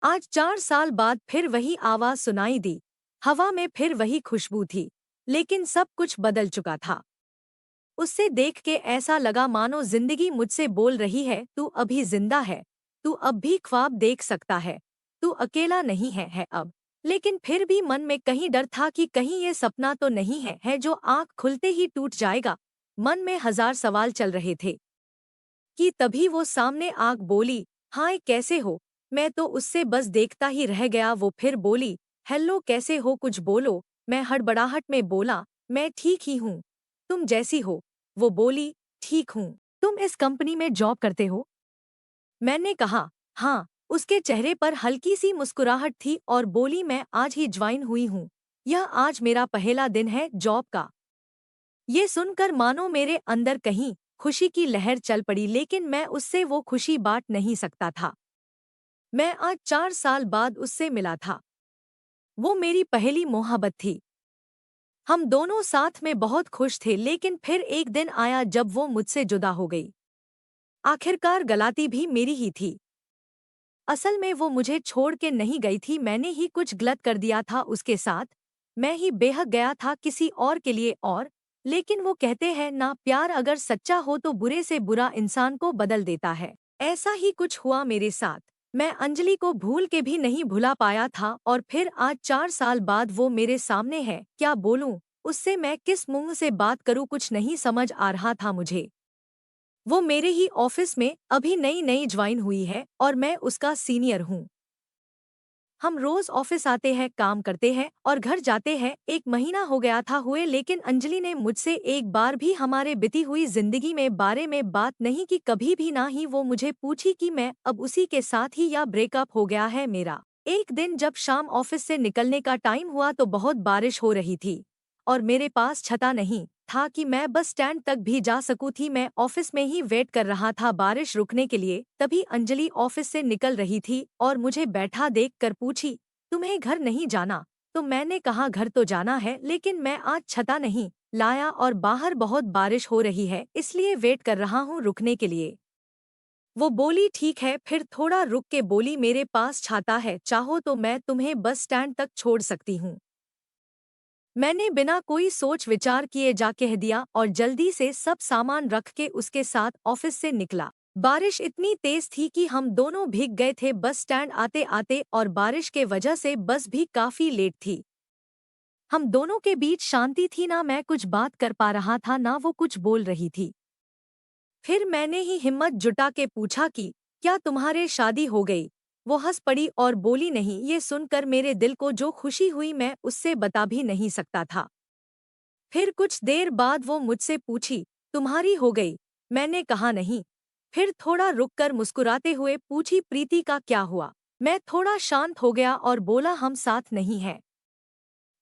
आज 4 साल बाद फिर वही आवाज सुनाई दी। हवा में फिर वही खुशबू थी, लेकिन सब कुछ बदल चुका था। उससे देख के ऐसा लगा मानो जिंदगी मुझसे बोल रही है, तू अभी जिंदा है, तू अब भी ख्वाब देख सकता है, तू अकेला नहीं है अब। लेकिन फिर भी मन में कहीं डर था कि कहीं ये सपना तो नहीं है जो आंख खुलते ही टूट जाएगा। मन में हजार सवाल चल रहे थे कि तभी वो सामने आग बोली, हाय कैसे हो। मैं तो उससे बस देखता ही रह गया। वो फिर बोली, हेलो कैसे हो, कुछ बोलो। मैं हड़बड़ाहट में बोला, मैं ठीक ही हूँ, तुम जैसी हो। वो बोली, ठीक हूँ। तुम इस कंपनी में जॉब करते हो? मैंने कहा, हाँ। उसके चेहरे पर हल्की सी मुस्कुराहट थी और बोली, मैं आज ही ज्वाइन हुई हूँ। यह आज मेरा पहला दिन है जॉब का। ये सुनकर मानो मेरे अंदर कहीं खुशी की लहर चल पड़ी, लेकिन मैं उससे वो खुशी बांट नहीं सकता था। मैं आज 4 साल बाद उससे मिला था। वो मेरी पहली मोहब्बत थी। हम दोनों साथ में बहुत खुश थे, लेकिन फिर एक दिन आया जब वो मुझसे जुदा हो गई। आखिरकार गलती भी मेरी ही थी। असल में वो मुझे छोड़ के नहीं गई थी, मैंने ही कुछ गलत कर दिया था उसके साथ। मैं ही बेहक गया था किसी और के लिए। और लेकिन वो कहते हैं ना, प्यार अगर सच्चा हो तो बुरे से बुरा इंसान को बदल देता है। ऐसा ही कुछ हुआ मेरे साथ। मैं अंजलि को भूल के भी नहीं भुला पाया था और फिर आज 4 साल बाद वो मेरे सामने है। क्या बोलूं उससे, मैं किस मुंह से बात करूं, कुछ नहीं समझ आ रहा था मुझे। वो मेरे ही ऑफिस में अभी नई नई ज्वाइन हुई है और मैं उसका सीनियर हूँ। हम रोज ऑफिस आते हैं, काम करते हैं और घर जाते हैं। 1 महीना हो गया था हुए, लेकिन अंजलि ने मुझसे एक बार भी हमारे बीती हुई जिंदगी में बारे में बात नहीं की, कभी भी ना ही वो मुझे पूछी कि मैं अब उसी के साथ ही या ब्रेकअप हो गया है मेरा। एक दिन जब शाम ऑफिस से निकलने का टाइम हुआ तो बहुत बारिश हो रही थी और मेरे पास छता नहीं था कि मैं बस स्टैंड तक भी जा सकूं थी। मैं ऑफिस में ही वेट कर रहा था बारिश रुकने के लिए। तभी अंजलि ऑफिस से निकल रही थी और मुझे बैठा देख कर पूछी, तुम्हें घर नहीं जाना? तो मैंने कहा, घर तो जाना है, लेकिन मैं आज छता नहीं लाया और बाहर बहुत बारिश हो रही है, इसलिए वेट कर रहा हूँ रुकने के लिए। वो बोली, ठीक है। फिर थोड़ा रुक के बोली, मेरे पास छाता है, चाहो तो मैं तुम्हें बस स्टैंड तक छोड़ सकती हूँ। मैंने बिना कोई सोच विचार किए जा कह दिया और जल्दी से सब सामान रख के उसके साथ ऑफिस से निकला। बारिश इतनी तेज थी कि हम दोनों भीग गए थे बस स्टैंड आते आते, और बारिश के वजह से बस भी काफी लेट थी। हम दोनों के बीच शांति थी, ना मैं कुछ बात कर पा रहा था ना वो कुछ बोल रही थी। फिर मैंने ही हिम्मत जुटा के पूछा कि क्या तुम्हारे शादी हो गई? वो हंस पड़ी और बोली, नहीं। ये सुनकर मेरे दिल को जो खुशी हुई मैं उससे बता भी नहीं सकता था। फिर कुछ देर बाद वो मुझसे पूछी, तुम्हारी हो गई? मैंने कहा नहीं। फिर थोड़ा रुककर मुस्कुराते हुए पूछी, प्रीति का क्या हुआ? मैं थोड़ा शांत हो गया और बोला, हम साथ नहीं हैं।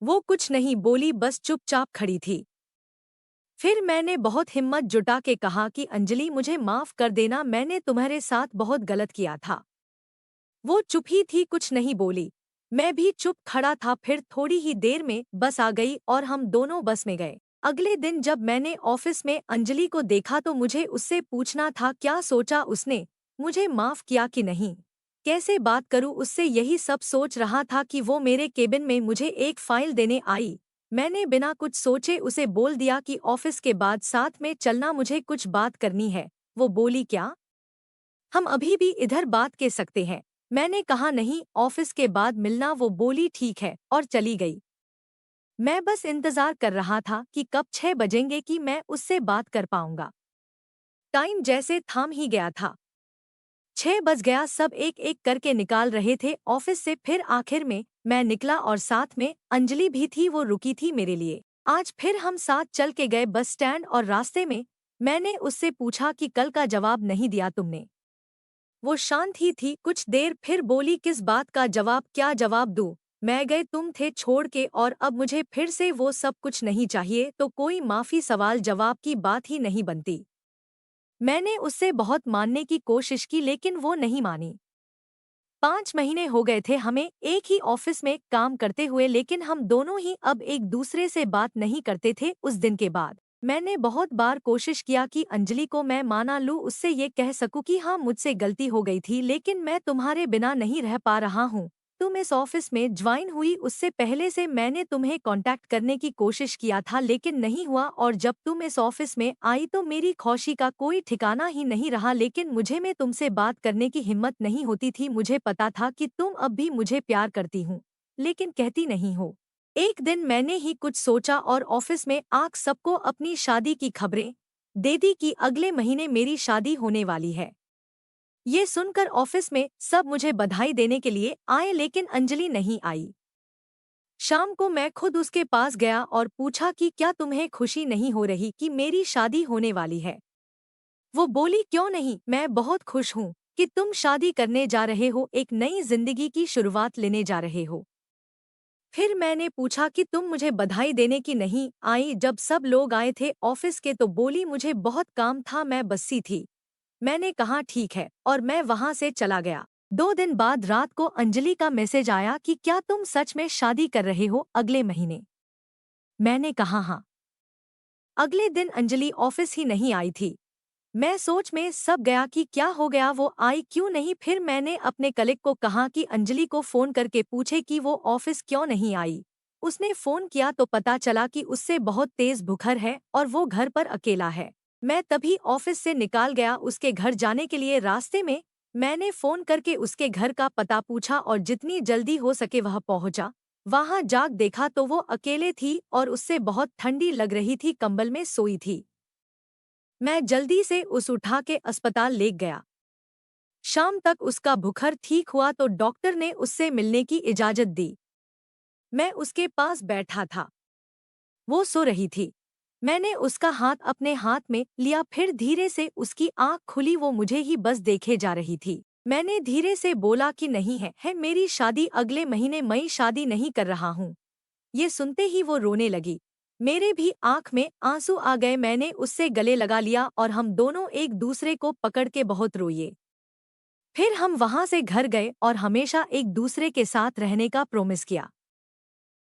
वो कुछ नहीं बोली, बस चुपचाप खड़ी थी। फिर मैंने बहुत हिम्मत जुटा के कहा कि अंजलि मुझे माफ कर देना, मैंने तुम्हारे साथ बहुत गलत किया था। वो चुप ही थी, कुछ नहीं बोली। मैं भी चुप खड़ा था। फिर थोड़ी ही देर में बस आ गई और हम दोनों बस में गए। अगले दिन जब मैंने ऑफिस में अंजलि को देखा तो मुझे उससे पूछना था, क्या सोचा उसने, मुझे माफ किया कि नहीं, कैसे बात करूं उससे, यही सब सोच रहा था कि वो मेरे केबिन में मुझे एक फाइल देने आई। मैंने बिना कुछ सोचे उसे बोल दिया कि ऑफिस के बाद साथ में चलना, मुझे कुछ बात करनी है। वो बोली, क्या? हम अभी भी इधर बात कर सकते हैं। मैंने कहा, नहीं, ऑफिस के बाद मिलना। वो बोली, ठीक है, और चली गई। मैं बस इंतजार कर रहा था कि कब 6 बजेंगे कि मैं उससे बात कर पाऊंगा। टाइम जैसे थाम ही गया था। 6 बज गया, सब एक एक करके निकाल रहे थे ऑफिस से। फिर आखिर में मैं निकला और साथ में अंजलि भी थी, वो रुकी थी मेरे लिए। आज फिर हम साथ चल के गए बस स्टैंड और रास्ते में मैंने उससे पूछा कि कल का जवाब नहीं दिया तुमने। वो शांत ही थी कुछ देर, फिर बोली, किस बात का जवाब, क्या जवाब दूं? मैं गए तुम थे छोड़ के और अब मुझे फिर से वो सब कुछ नहीं चाहिए, तो कोई माफी सवाल जवाब की बात ही नहीं बनती। मैंने उससे बहुत मानने की कोशिश की, लेकिन वो नहीं मानी। 5 महीने हो गए थे हमें एक ही ऑफिस में काम करते हुए, लेकिन हम दोनों ही अब एक दूसरे से बात नहीं करते थे उस दिन के बाद। मैंने बहुत बार कोशिश किया कि अंजलि को मैं माना लूं, उससे ये कह सकूं कि हाँ मुझसे गलती हो गई थी, लेकिन मैं तुम्हारे बिना नहीं रह पा रहा हूँ। तुम इस ऑफिस में ज्वाइन हुई उससे पहले से मैंने तुम्हें कांटेक्ट करने की कोशिश किया था, लेकिन नहीं हुआ, और जब तुम इस ऑफिस में आई तो मेरी खुशी का कोई ठिकाना ही नहीं रहा। लेकिन मुझे में तुमसे बात करने की हिम्मत नहीं होती थी। मुझे पता था कि तुम अब भी मुझे प्यार करती हूँ, लेकिन कहती नहीं हो। एक दिन मैंने ही कुछ सोचा और ऑफिस में आग सबको अपनी शादी की खबरें दे दी कि अगले महीने मेरी शादी होने वाली है। ये सुनकर ऑफिस में सब मुझे बधाई देने के लिए आए, लेकिन अंजलि नहीं आई। शाम को मैं खुद उसके पास गया और पूछा कि क्या तुम्हें खुशी नहीं हो रही कि मेरी शादी होने वाली है। वो बोली, क्यों नहीं, मैं बहुत खुश हूँ कि तुम शादी करने जा रहे हो, एक नई जिंदगी की शुरुआत लेने जा रहे हो। फिर मैंने पूछा कि तुम मुझे बधाई देने की नहीं आई। जब सब लोग आए थे ऑफिस के तो बोली, मुझे बहुत काम था, मैं बस्सी थी। मैंने कहा ठीक है और मैं वहां से चला गया। 2 दिन बाद रात को अंजलि का मैसेज आया कि क्या तुम सच में शादी कर रहे हो अगले महीने। मैंने कहा हाँ। अगले दिन अंजलि ऑफिस ही नहीं आई थी। मैं सोच में सब गया कि क्या हो गया, वो आई क्यों नहीं। फिर मैंने अपने कलीग को कहा कि अंजलि को फोन करके पूछे कि वो ऑफिस क्यों नहीं आई। उसने फोन किया तो पता चला कि उससे बहुत तेज बुखार है और वो घर पर अकेला है। मैं तभी ऑफिस से निकाल गया उसके घर जाने के लिए। रास्ते में मैंने फोन करके उसके घर का पता पूछा और जितनी जल्दी हो सके वह पहुंचा। वहां जाग देखा तो वो अकेले थी और उससे बहुत ठंडी लग रही थी, कंबल में सोई थी। मैं जल्दी से उस उठा के अस्पताल ले गया। शाम तक उसका बुखार ठीक हुआ तो डॉक्टर ने उससे मिलने की इजाजत दी। मैं उसके पास बैठा था, वो सो रही थी। मैंने उसका हाथ अपने हाथ में लिया, फिर धीरे से उसकी आंख खुली, वो मुझे ही बस देखे जा रही थी। मैंने धीरे से बोला कि नहीं है मेरी शादी अगले महीने, मई शादी नहीं कर रहा हूँ। ये सुनते ही वो रोने लगी। मेरे भी आंख में आंसू आ गए। मैंने उससे गले लगा लिया और हम दोनों एक दूसरे को पकड़ के बहुत रोए। फिर हम वहां से घर गए और हमेशा एक दूसरे के साथ रहने का प्रॉमिस किया।